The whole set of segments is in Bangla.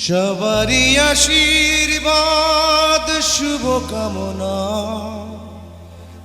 সবারই আশীর্বাদ শুভকামনা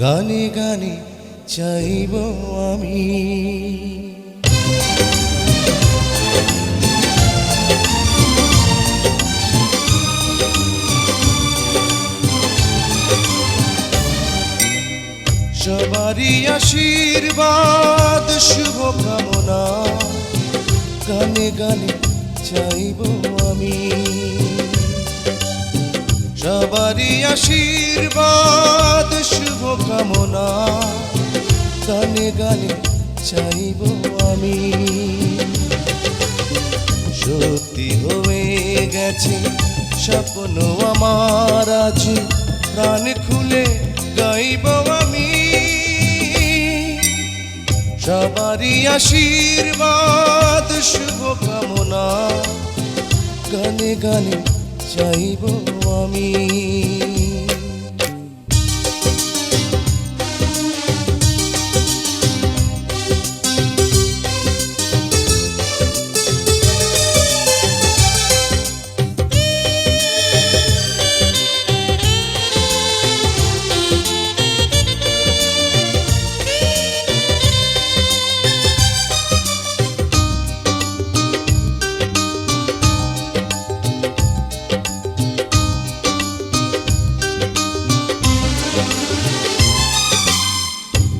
গানে গানে চাইব আমি। সবারই আশীর্বাদ শুভকামনা গানে গানে চাইব আমি। সবারই আশীর্বাদ শুভকামনা গানে গানে চাইব আমি। সত্যি হয়ে গেছে স্বপ্ন আমার, আজ প্রাণ খুলে গাইব আমি। সবারই আশীর্বাদ শুভকামনা গানে গানে চাইব আমি।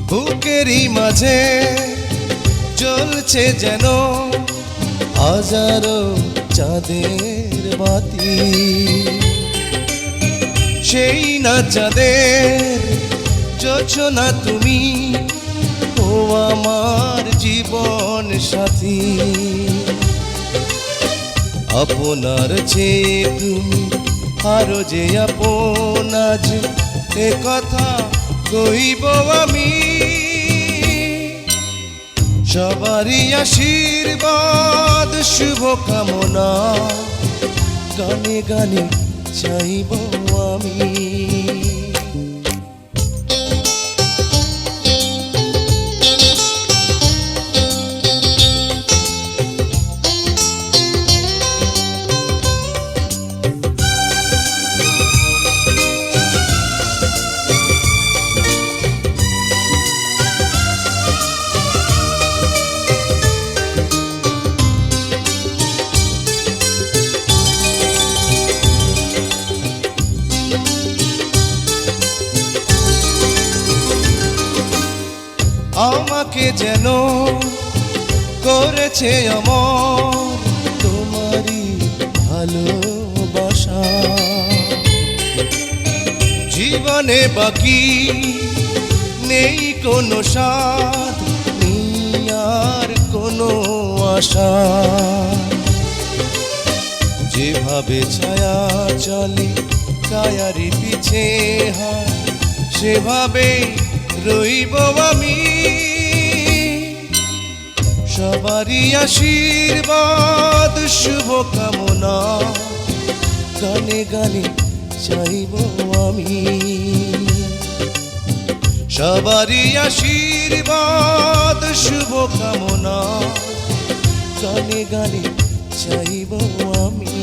বুকেরই মাঝে জ্বলছে যেন হাজারো চাঁদের বাতি, সেই না চাঁদের যোছনা তুমি, ও আমার জীবন সাথী। আপনার চেয়ে তুমি আরো যে আপন, আজ এ কথা কইব আমি। সবারই আশীর্বাদ শুভকামনা গানে গানে চাইব আমি। আমাকে যেন করেছে আমার তোমারই ভালোবাসা, জীবনে বাকি নেই কোনো স্বাদ, নেই আর কোনো আশা। যেভাবে ছায়া চলে কায়ারি পিছে হায়, সেভাবে রইব আমি। সবারই আশীর্বাদ শুভকামনা গানে গানে চাইব আমি। সবারই আশীর্বাদ শুভকামনা গানে গানে চাইব আমি।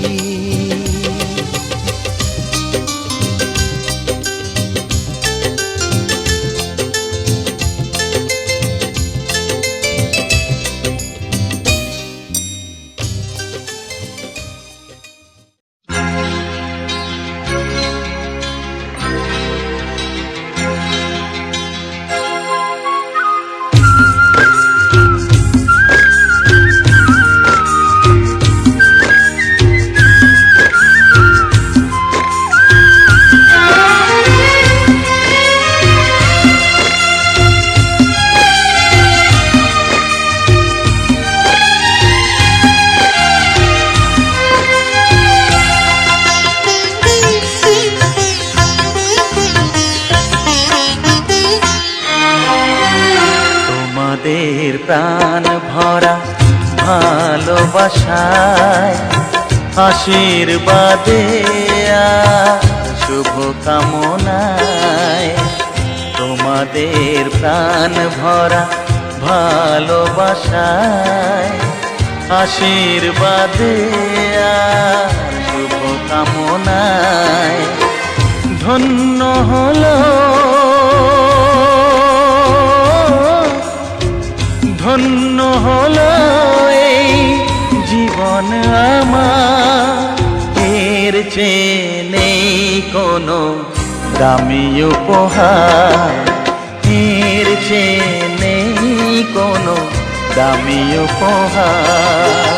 প্রাণ ভরা ভালোবাসায় আশীর্বাদে শুভ কামনায়, তোমাদের প্রাণ ভরা ভালোবাসায় আশীর্বাদে কামনায় ধন্য হলো ধন্য হলো এই জীবন আমার, এর চেয়ে নেই কোনো দামি উপহার, এর চেয়ে নেই কোনো দামি উপহার।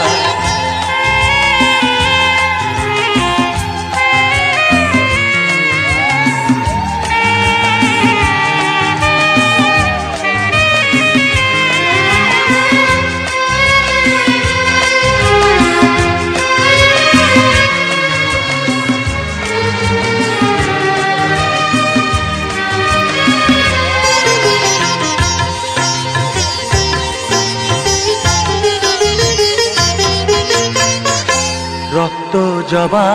রক্ত জবা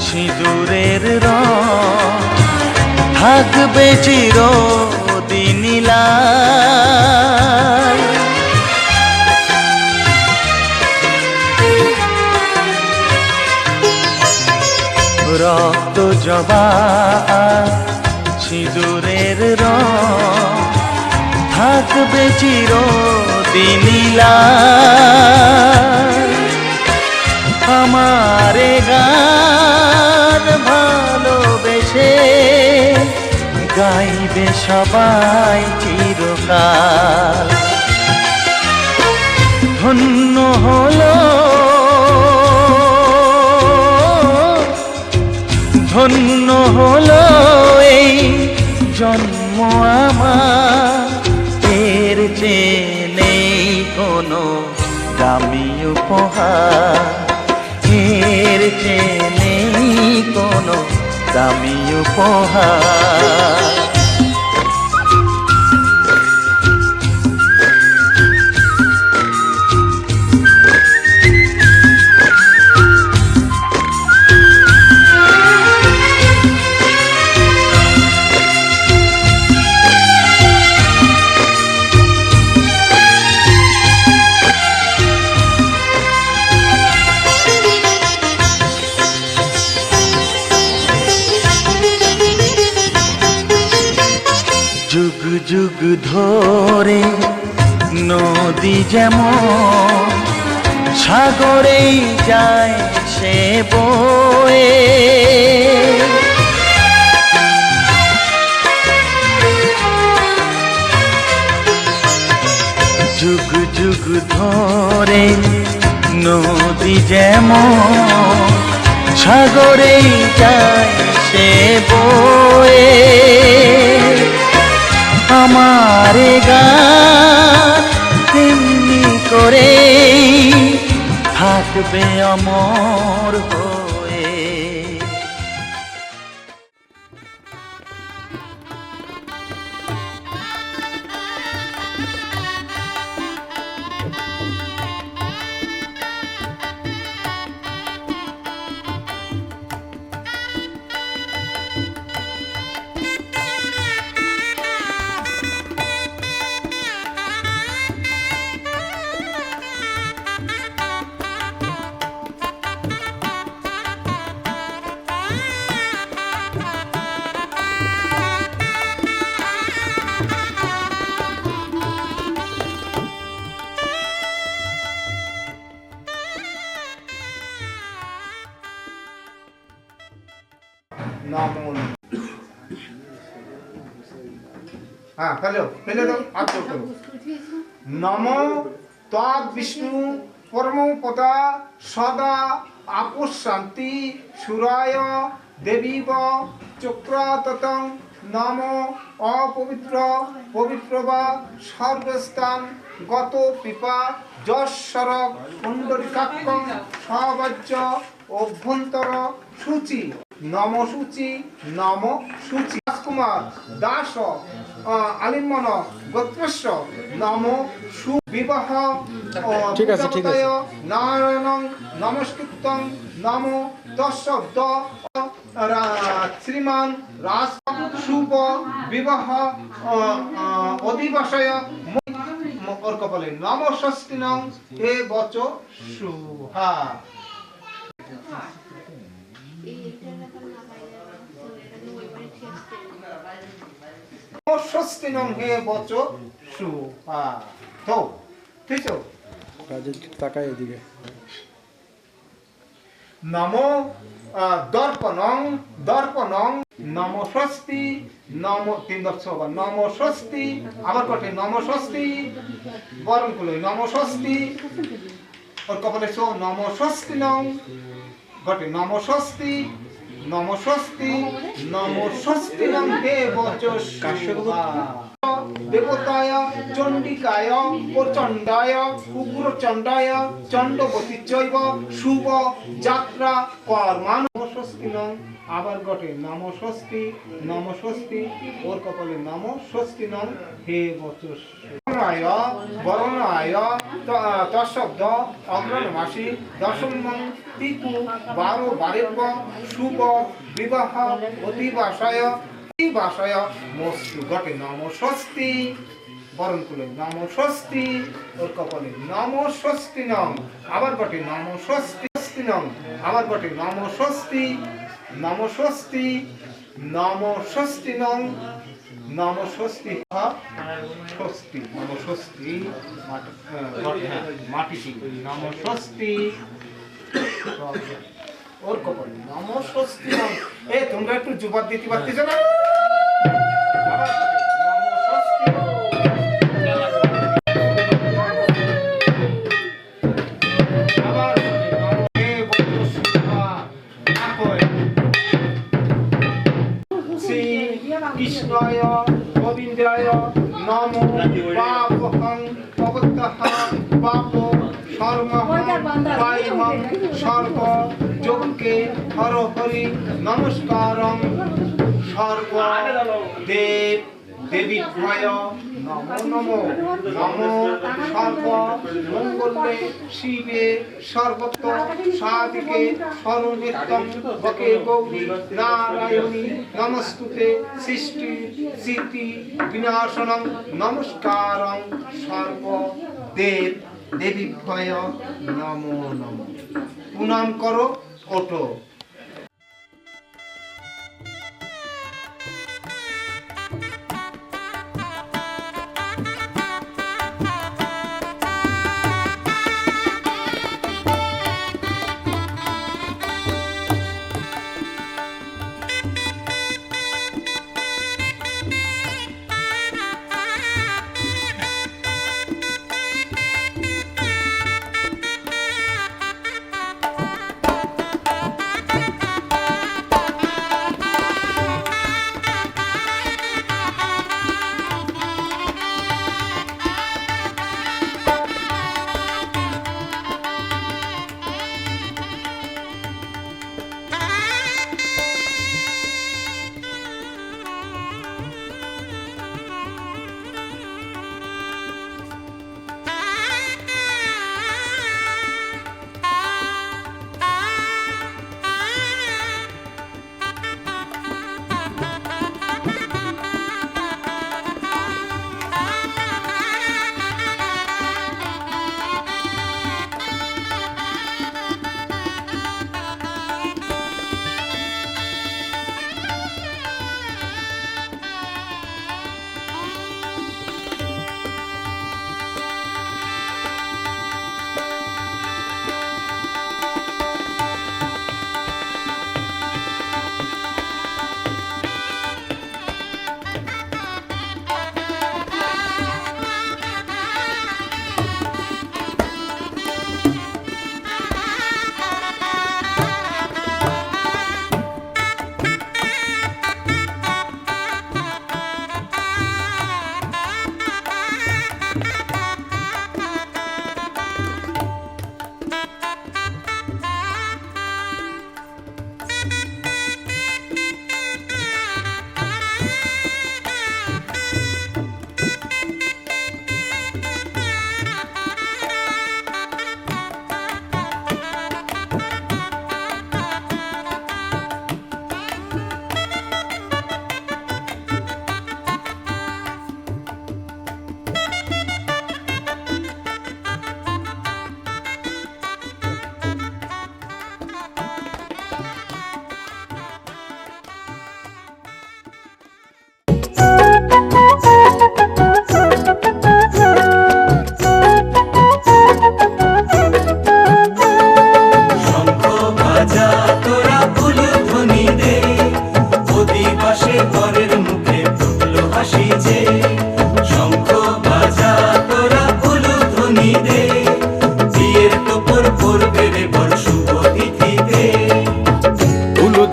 সিঁদুরের রং থাকবে চিরদিন লাল। রক্ত জবা সিঁদুরের রং থাকবে চিরদিন লাল। আমারে গান ভালোবেসে গাইবে সবাই চিরকাল। ধন্য হলো ধন্য হলো এই জন্ম আমার, এর চেয়ে নেই কোনো দামি উপহার, এর চেয়ে নেই কোনো দামি উপহার। যুগ যুগ ধরে নদী যেমন সাগরেই যায় সে বয়ে, যুগ যুগ ধরে নদী যেমন সাগরেই যায় সে বয়ে। আমারে গান তেমনি করে থাকবে অমর হয়ে। हाँ हेलो पहले तो आप तो करो नमो तद विष्णु परमो पदा सदा आपोष शांति सुराय देवीव चक्राततं नमो अपवित्र पवित्र वा सर्वस्थान गत पिपा जशरक कुंडलिकाक्कं सवज्ज अभ्यंतर सूचि नमो सूचि नमो सूचि राजकुमार दास आलिम्बन गोत्रस्य नमो सुविवाह नारायणं नमस्कृतं नमो तस्सब्द श्रीमान राज शुभ विवाह अधिवासय और कपाले नमो षष्ठिनं हे बचो सुहा ষষ্ঠী নং হে বচ সু তো ঠিক আছে রাজের তাকায় এদিকে নম দর্পণং দর্পণং নম ষষ্ঠী নম 3 নম ষষ্ঠী আবার কটে নম ষষ্ঠী বরণ কুলো নম ষষ্ঠী ওর কপালে সো নম ষষ্ঠী নং গটে নম ষষ্ঠী নম ষষ্ঠী নম ষষ্ঠী নং হে বচস দেবতায় চণ্ডিকায় প্রচণ্ডায় উগ্রচণ্ডায় চণ্ডবতী চৈব শুভ যাত্রা কর্মান ষষ্ঠী নং আবার গটে নম ষষ্ঠী ওর কপালে নম ষষ্ঠী নং হে বচস বরণায় তশব্দ অগ্রণমাসী দশমং তিকু 12 শুভ বিবাহ অতিবাসায় মস্তু গটে নম ষষ্ঠী বরণ কুলে নম ষষ্ঠী ওর কপালে নম ষষ্ঠী নং আবার গটে নম ষষ্ঠী নং আবার গটে নম ষষ্ঠী নম ষষ্ঠী নং নম ষষ্ঠী মাটি নম ষষ্ঠী ওর কপালে নম ষষ্ঠী নং এ তোমরা একটু জবাব দিতে পারতেছ না আবার নম ষষ্ঠী আবার নম হে বন্ধুসুধা আকয় শ্রী কৃষ্ণায় গোবিন্দায় নমো পাপহং পবতঃ পাপ সর্বহং পাইমং সর্ব যোগকে হর হরি নমস্কারং সর্ব দেব দেবীভ্যয় নমো সর্ব মঙ্গলে শিবে সর্বত্র সাধিকে সর্বনিত্যং বকে গৌরী নারায়ণী নমস্তুতে সৃষ্টি সিদ্ধি বিনাশনং নমস্কারং সর্ব দেব দেবীভ্যয় নমো নমঃ প্রণাম করো ওঠো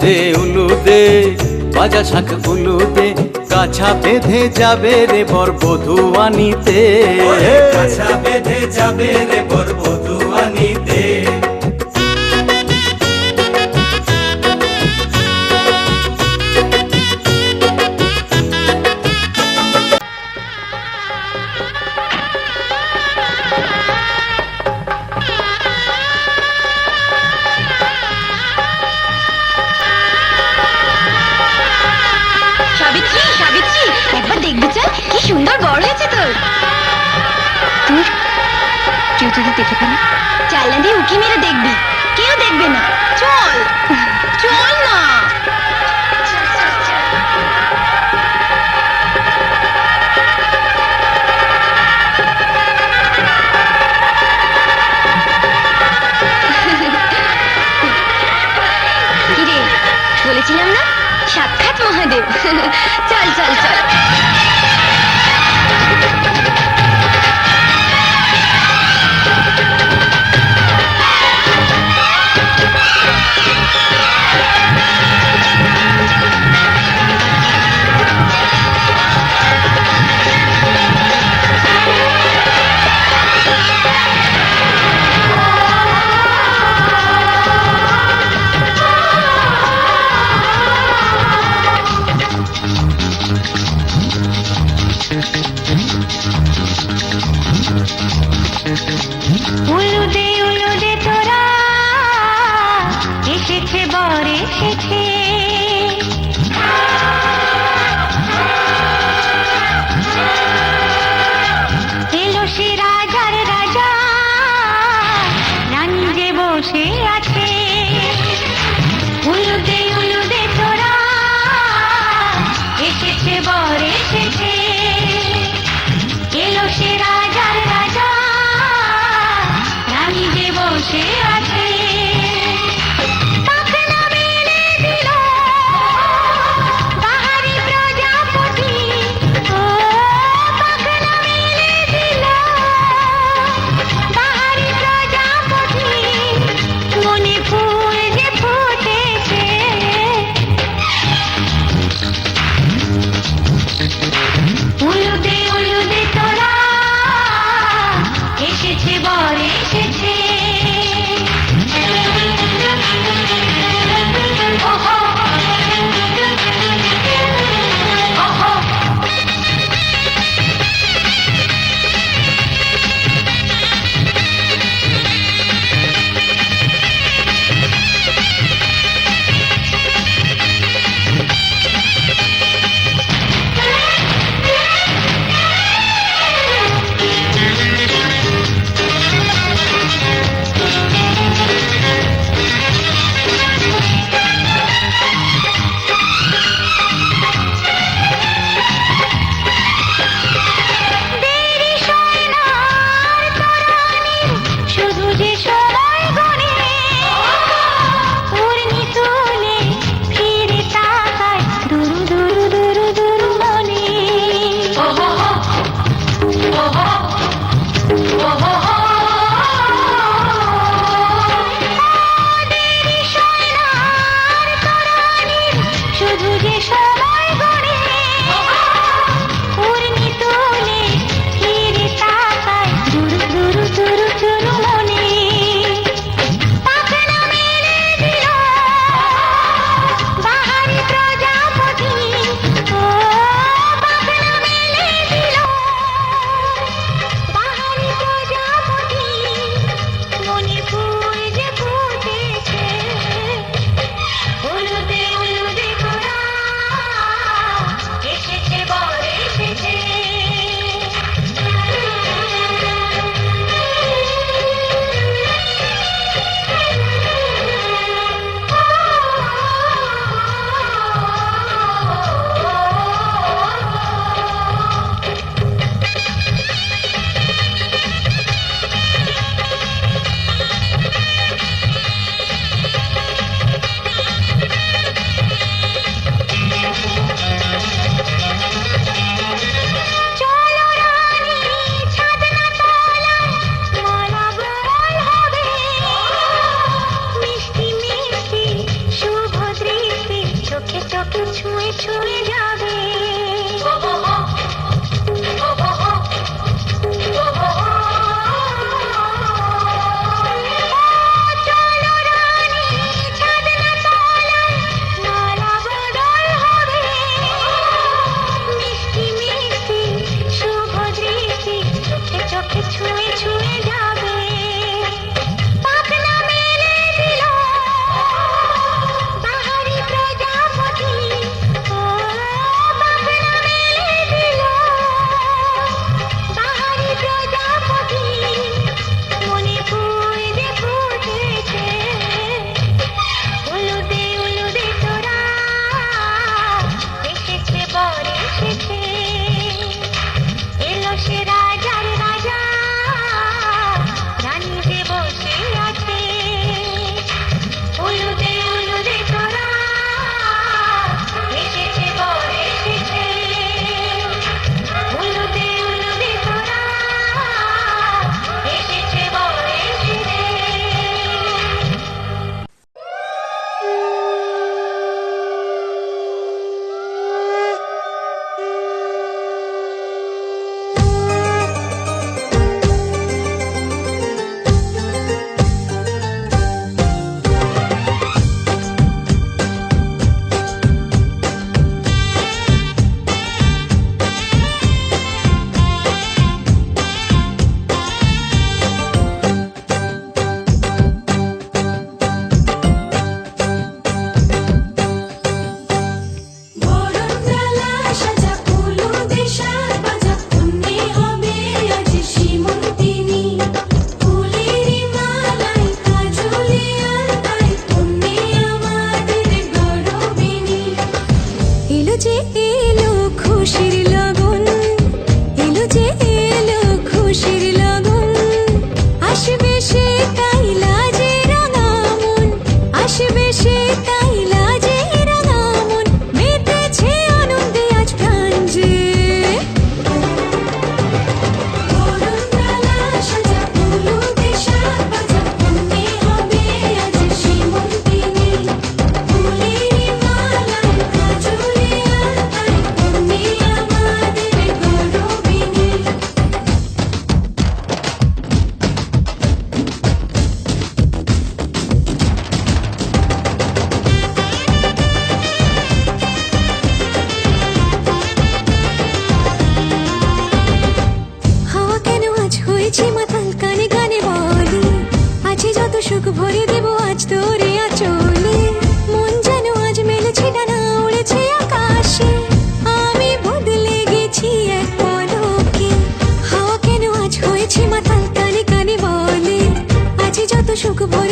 দে উলু দে বাজা শাঁখ উলু দে কাছা বেঁধে যাবে রে বর বধূ আনিতে কাছা বেঁধে যাবে রে বর বধূ আনিতে সাবিত্রী সাবিত্রী একবার দেখবি চল কি সুন্দর বড় হয়েছে তোর তোর কেউ যদি দেখে ফেলে চাইল্যান্ড দিয়ে উকি মেরে দেখবি কেউ দেখবে না চল চল না কিরে বলেছিলাম না সাক্ষাৎ মহাদেব চল চল চল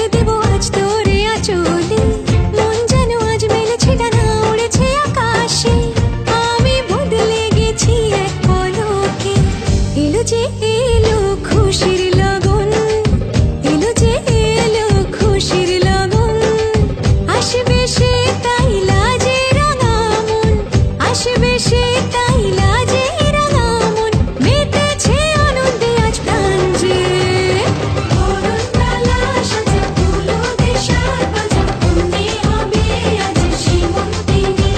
তুলে দেব আজ তোরে আঁচলে মন যেন আজ মেলেছে ডানা উড়েছে আকাশে আমি বদলে গেছি এক পলকে এলো যে এলো খুশির লগন এলো যে এলো খুশির লগন আসবে সে তাই লাজে রাঙা মন আসবে সে তাই লাজে রাঙা মন মেতেছে আনন্দে আজ প্রাণ যে বরণডালা সাজে ফুলো দেশার বাজা মনে হবে আজ সীমন্তিনী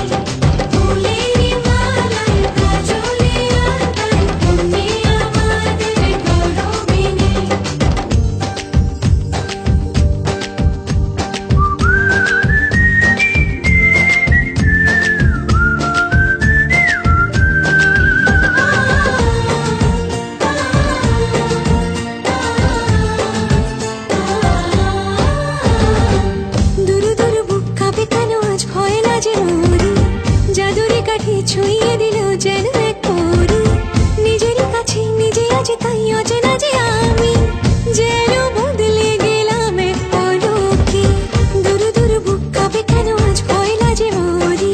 ফুলেরই মালায় কাজলে আঁকায় তুমি আমাদের গৌরবিনী দুরু দুরু বুক কাঁপে কেন আজ ভয় না যে মরি জাদুরে কাঠি ছুঁয়ে দিল যেন এক পরি নিজেরই কাছে নিজে আজ তাই অচেনা যে আমি যেন বদলে গেলাম এক পলকে দুরু দুরু বুক কাঁপে কেন আজ ভয় না যে মরি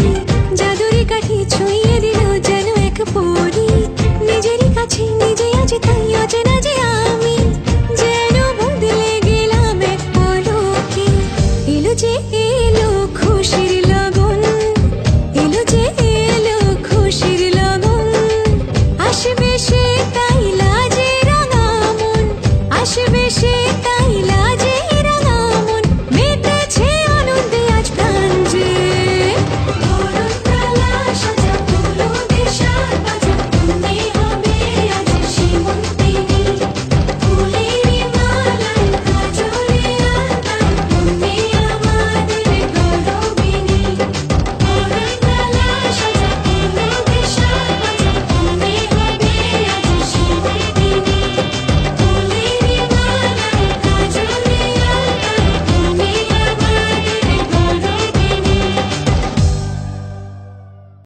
জাদুরে কাঠি ছুঁয়ে দিল যেন এক পরি নিজেরই কাছে নিজে আজ তাই অচেনা যে আমি যেন বদলে গেলাম এক পলকে এলো যে